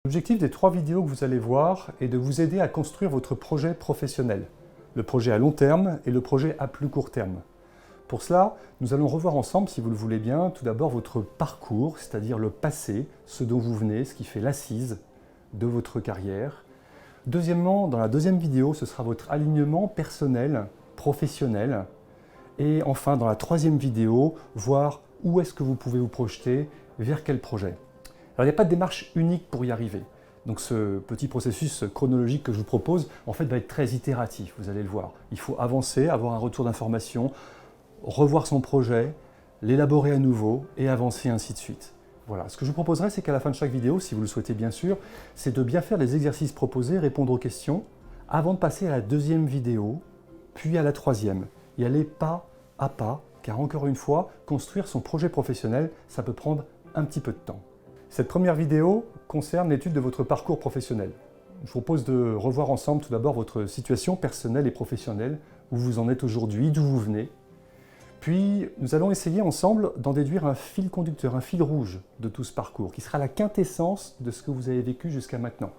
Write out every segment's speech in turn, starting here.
L'objectif des 3 vidéos que vous allez voir est de vous aider à construire votre projet professionnel, le projet à long terme et le projet à plus court terme. Pour cela, nous allons revoir ensemble, si vous le voulez bien, tout d'abord votre parcours, c'est-à-dire le passé, ce dont vous venez, ce qui fait l'assise de votre carrière. Deuxièmement, dans la deuxième vidéo, ce sera votre alignement personnel, professionnel. Et enfin, dans la troisième vidéo, voir où est-ce que vous pouvez vous projeter, vers quel projet. Alors, il n'y a pas de démarche unique pour y arriver. Donc ce petit processus chronologique que je vous propose, en fait, va être très itératif, vous allez le voir. Il faut avancer, avoir un retour d'information, revoir son projet, l'élaborer à nouveau et avancer ainsi de suite. Voilà. Ce que je vous proposerai, c'est qu'à la fin de chaque vidéo, si vous le souhaitez bien sûr, c'est de bien faire les exercices proposés, répondre aux questions, avant de passer à la deuxième vidéo, puis à la troisième. Y aller pas à pas, car encore une fois, construire son projet professionnel, ça peut prendre un petit peu de temps. Cette première vidéo concerne l'étude de votre parcours professionnel. Je vous propose de revoir ensemble tout d'abord votre situation personnelle et professionnelle, où vous en êtes aujourd'hui, d'où vous venez. Puis nous allons essayer ensemble d'en déduire un fil conducteur, un fil rouge de tout ce parcours, qui sera la quintessence de ce que vous avez vécu jusqu'à maintenant.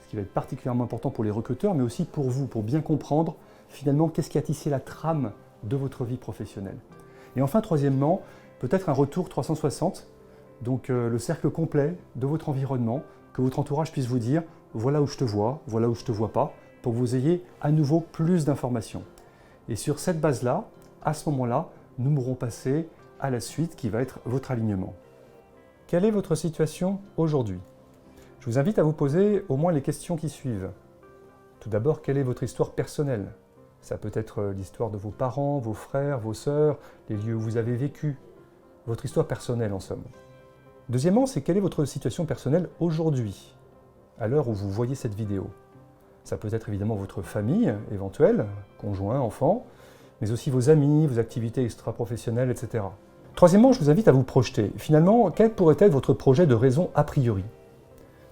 Ce qui va être particulièrement important pour les recruteurs, mais aussi pour vous, pour bien comprendre finalement qu'est-ce qui a tissé la trame de votre vie professionnelle. Et enfin, troisièmement, peut-être un retour 360, donc le cercle complet de votre environnement, que votre entourage puisse vous dire « voilà où je te vois, voilà où je ne te vois pas », pour que vous ayez à nouveau plus d'informations. Et sur cette base-là, à ce moment-là, nous pourrons passer à la suite qui va être votre alignement. Quelle est votre situation aujourd'hui? Je vous invite à vous poser au moins les questions qui suivent. Tout d'abord, quelle est votre histoire personnelle? Ça peut être l'histoire de vos parents, vos frères, vos sœurs, les lieux où vous avez vécu. Votre histoire personnelle en somme. Deuxièmement, c'est quelle est votre situation personnelle aujourd'hui, à l'heure où vous voyez cette vidéo. Ça peut être évidemment votre famille éventuelle, conjoint, enfant, mais aussi vos amis, vos activités extra-professionnelles, etc. Troisièmement, je vous invite à vous projeter. Finalement, quel pourrait être votre projet de raison a priori?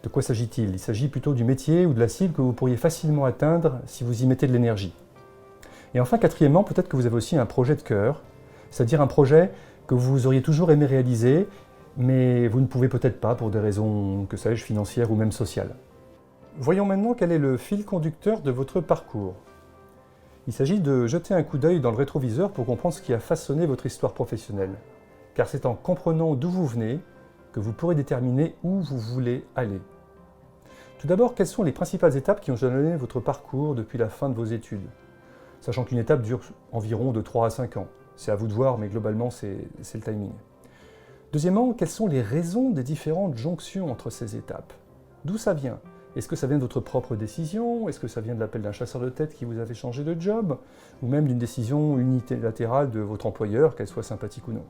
De quoi s'agit-il? Il s'agit plutôt du métier ou de la cible que vous pourriez facilement atteindre si vous y mettez de l'énergie. Et enfin, quatrièmement, peut-être que vous avez aussi un projet de cœur, c'est-à-dire un projet que vous auriez toujours aimé réaliser, mais vous ne pouvez peut-être pas pour des raisons, que sais-je, financières ou même sociales. Voyons maintenant quel est le fil conducteur de votre parcours. Il s'agit de jeter un coup d'œil dans le rétroviseur pour comprendre ce qui a façonné votre histoire professionnelle. Car c'est en comprenant d'où vous venez que vous pourrez déterminer où vous voulez aller. Tout d'abord, quelles sont les principales étapes qui ont jalonné votre parcours depuis la fin de vos études? Sachant qu'une étape dure environ de 3 à 5 ans. C'est à vous de voir, mais globalement, c'est le timing. Deuxièmement, quelles sont les raisons des différentes jonctions entre ces étapes? D'où ça vient? Est-ce que ça vient de votre propre décision? Est-ce que ça vient de l'appel d'un chasseur de tête qui vous a fait changer de job? Ou même d'une décision unilatérale de votre employeur, qu'elle soit sympathique ou non?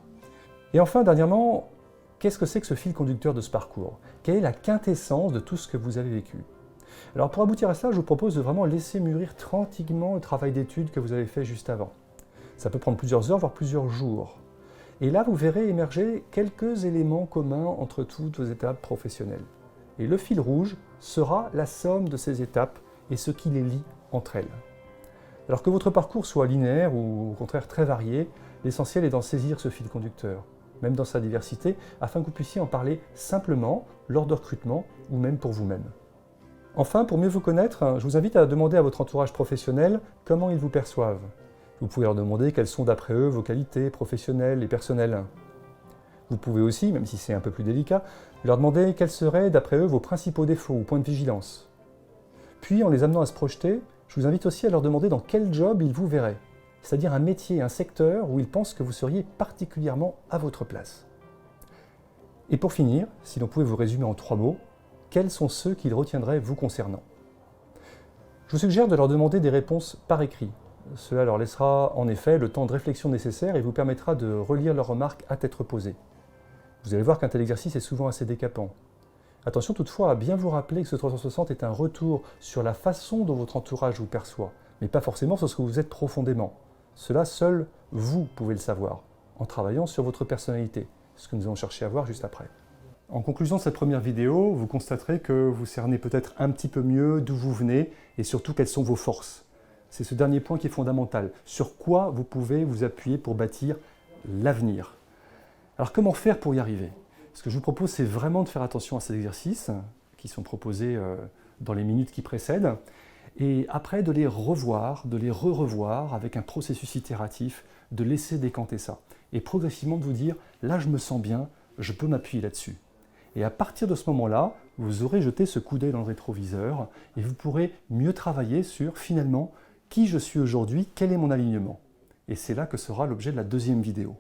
Et enfin, dernièrement, qu'est-ce que c'est que ce fil conducteur de ce parcours? Quelle est la quintessence de tout ce que vous avez vécu? Alors pour aboutir à cela, je vous propose de vraiment laisser mûrir tranquillement le travail d'étude que vous avez fait juste avant. Ça peut prendre plusieurs heures, voire plusieurs jours. Et là, vous verrez émerger quelques éléments communs entre toutes vos étapes professionnelles. Et le fil rouge sera la somme de ces étapes et ce qui les lie entre elles. Alors que votre parcours soit linéaire ou au contraire très varié, l'essentiel est d'en saisir ce fil conducteur, même dans sa diversité, afin que vous puissiez en parler simplement lors de recrutement ou même pour vous-même. Enfin, pour mieux vous connaître, je vous invite à demander à votre entourage professionnel comment ils vous perçoivent. Vous pouvez leur demander quelles sont d'après eux vos qualités professionnelles et personnelles. Vous pouvez aussi, même si c'est un peu plus délicat, leur demander quels seraient d'après eux vos principaux défauts ou points de vigilance. Puis, en les amenant à se projeter, je vous invite aussi à leur demander dans quel job ils vous verraient, c'est-à-dire un métier, un secteur où ils pensent que vous seriez particulièrement à votre place. Et pour finir, si l'on pouvait vous résumer en 3 mots, quels sont ceux qu'ils retiendraient vous concernant? Je vous suggère de leur demander des réponses par écrit. Cela leur laissera en effet le temps de réflexion nécessaire et vous permettra de relire leurs remarques à tête reposée. Vous allez voir qu'un tel exercice est souvent assez décapant. Attention toutefois à bien vous rappeler que ce 360 est un retour sur la façon dont votre entourage vous perçoit, mais pas forcément sur ce que vous êtes profondément. Cela, seul vous pouvez le savoir, en travaillant sur votre personnalité, ce que nous allons chercher à voir juste après. En conclusion de cette première vidéo, vous constaterez que vous cernez peut-être un petit peu mieux d'où vous venez et surtout quelles sont vos forces. C'est ce dernier point qui est fondamental. Sur quoi vous pouvez vous appuyer pour bâtir l'avenir? Alors comment faire pour y arriver? Ce que je vous propose, c'est vraiment de faire attention à cet exercice, qui sont proposés dans les minutes qui précèdent, et après de les revoir, de les re-revoir avec un processus itératif, de laisser décanter ça, et progressivement de vous dire, là je me sens bien, je peux m'appuyer là-dessus. Et à partir de ce moment-là, vous aurez jeté ce coup d'œil dans le rétroviseur, et vous pourrez mieux travailler sur, finalement, qui je suis aujourd'hui, quel est mon alignement. Et c'est là que sera l'objet de la deuxième vidéo.